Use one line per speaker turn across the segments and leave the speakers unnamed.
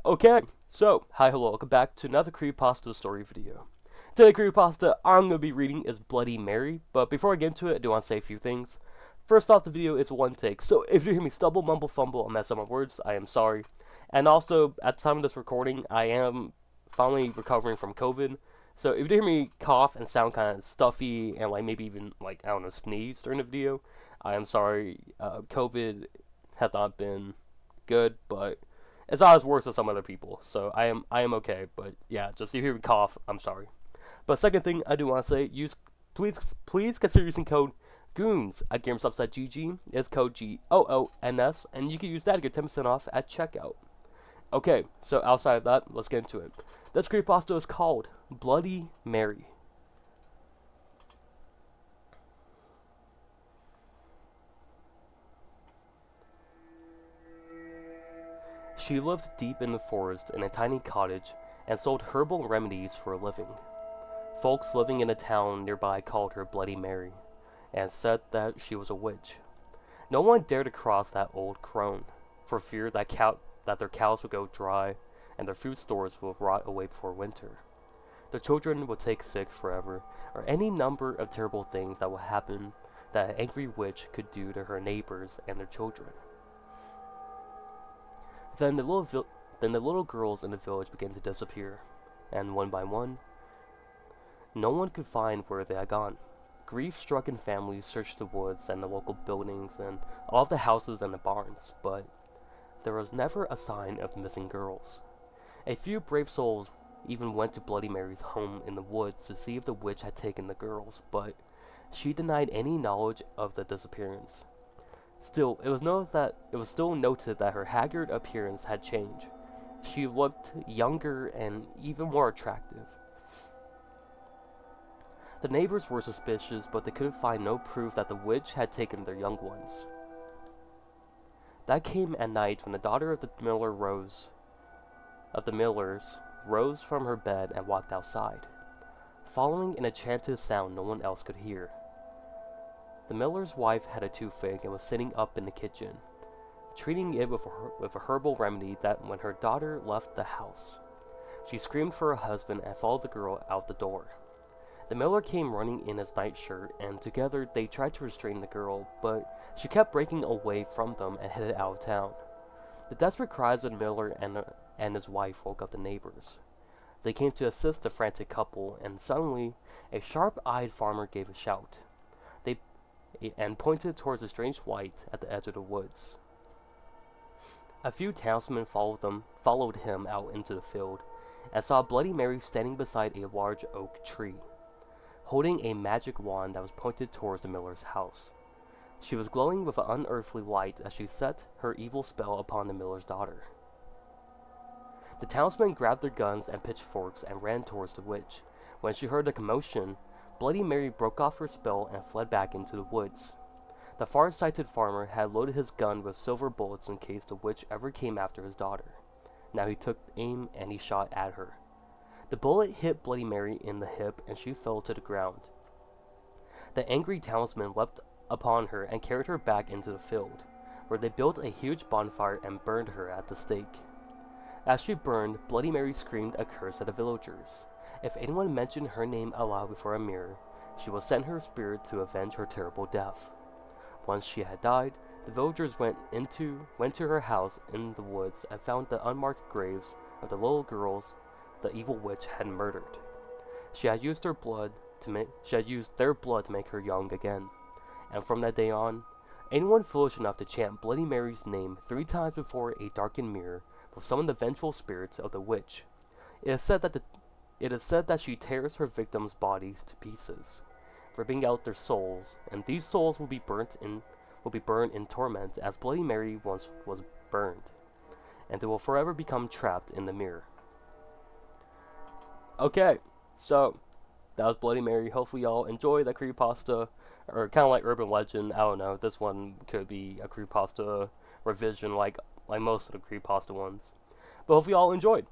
Okay, so, hi, hello, welcome back to another Creepypasta Story video. Today, Creepypasta I'm going to be reading is Bloody Mary, but before I get into it, I do want to say a few things. First off, the video is one take, so if you hear me stumble, mumble, fumble, and mess up my words, I am sorry. And also, at the time of this recording, I am finally recovering from COVID, so if you hear me cough and sound kind of stuffy, and maybe even, I don't know, sneeze during the video, I am sorry. COVID has not been good, but it's not as worse as some other people, so I am okay. But yeah, just if you hear me cough, I'm sorry. But second thing I do want to say, please consider using code GOONS at GameStop.gg. It's code GOONS, and you can use that to get 10% off at checkout. Okay, so outside of that, let's get into it. This creepypasta is called Bloody Mary. She lived deep in the forest in a tiny cottage and sold herbal remedies for a living. Folks living in a town nearby called her Bloody Mary and said that she was a witch. No one dared to cross that old crone for fear that their cows would go dry and their food stores would rot away before winter. Their children would take sick forever, or any number of terrible things that would happen that an angry witch could do to her neighbors and their children. Then the little girls in the village began to disappear, and one by one, no one could find where they had gone. Grief-stricken families searched the woods and the local buildings and all the houses and the barns, but there was never a sign of the missing girls. A few brave souls even went to Bloody Mary's home in the woods to see if the witch had taken the girls, but she denied any knowledge of the disappearance. Still, it was still noted that her haggard appearance had changed. She looked younger and even more attractive. The neighbors were suspicious, but they couldn't find no proof that the witch had taken their young ones. That came at night when the daughter of the Millers rose from her bed and walked outside, following an enchanted sound no one else could hear. The miller's wife had a toothache and was sitting up in the kitchen, treating it with a herbal remedy that when her daughter left the house. She screamed for her husband and followed the girl out the door. The miller came running in his nightshirt, and together they tried to restrain the girl, but she kept breaking away from them and headed out of town. The desperate cries of the miller and his wife woke up the neighbors. They came to assist the frantic couple, and suddenly a sharp-eyed farmer gave a shout and pointed towards a strange light at the edge of the woods. A few townsmen followed him out into the field, and saw Bloody Mary standing beside a large oak tree, holding a magic wand that was pointed towards the miller's house. She was glowing with an unearthly light as she set her evil spell upon the miller's daughter. The townsmen grabbed their guns and pitchforks and ran towards the witch. When she heard the commotion, Bloody Mary broke off her spell and fled back into the woods. The far-sighted farmer had loaded his gun with silver bullets in case the witch ever came after his daughter. Now he took aim and he shot at her. The bullet hit Bloody Mary in the hip and she fell to the ground. The angry townsmen leapt upon her and carried her back into the field, where they built a huge bonfire and burned her at the stake. As she burned, Bloody Mary screamed a curse at the villagers. If anyone mentioned her name aloud before a mirror, she would send her spirit to avenge her terrible death. Once she had died, the villagers went to her house in the woods and found the unmarked graves of the little girls the evil witch had murdered. She had used their blood to make her young again. And from that day on, anyone foolish enough to chant Bloody Mary's name 3 times before a darkened mirror will summon the vengeful spirits of the witch. It is said that she tears her victims' bodies to pieces, ripping out their souls, and these souls will be burned in torment as Bloody Mary once was burned, and they will forever become trapped in the mirror. Okay, so that was Bloody Mary. Hopefully y'all enjoy that creepypasta, or kind of like urban legend. I don't know. This one could be a creepypasta revision, like most of the creepypasta ones. But hopefully y'all enjoyed.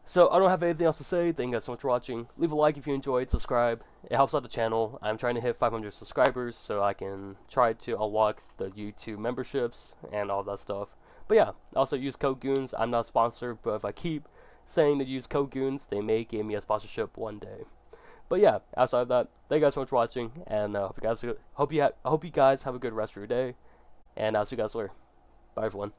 So I don't have anything else to say. Thank you guys so much for watching. Leave a like if you enjoyed. Subscribe. It helps out the channel. I'm trying to hit 500 subscribers so I can try to unlock the YouTube memberships and all that stuff. But yeah, also use code Goons. I'm not sponsored, but if I keep saying to use code Goons, they may give me a sponsorship one day. But yeah, outside of that, thank you guys so much for watching, and hope you guys have a good rest of your day, and I'll see you guys later. Bye everyone.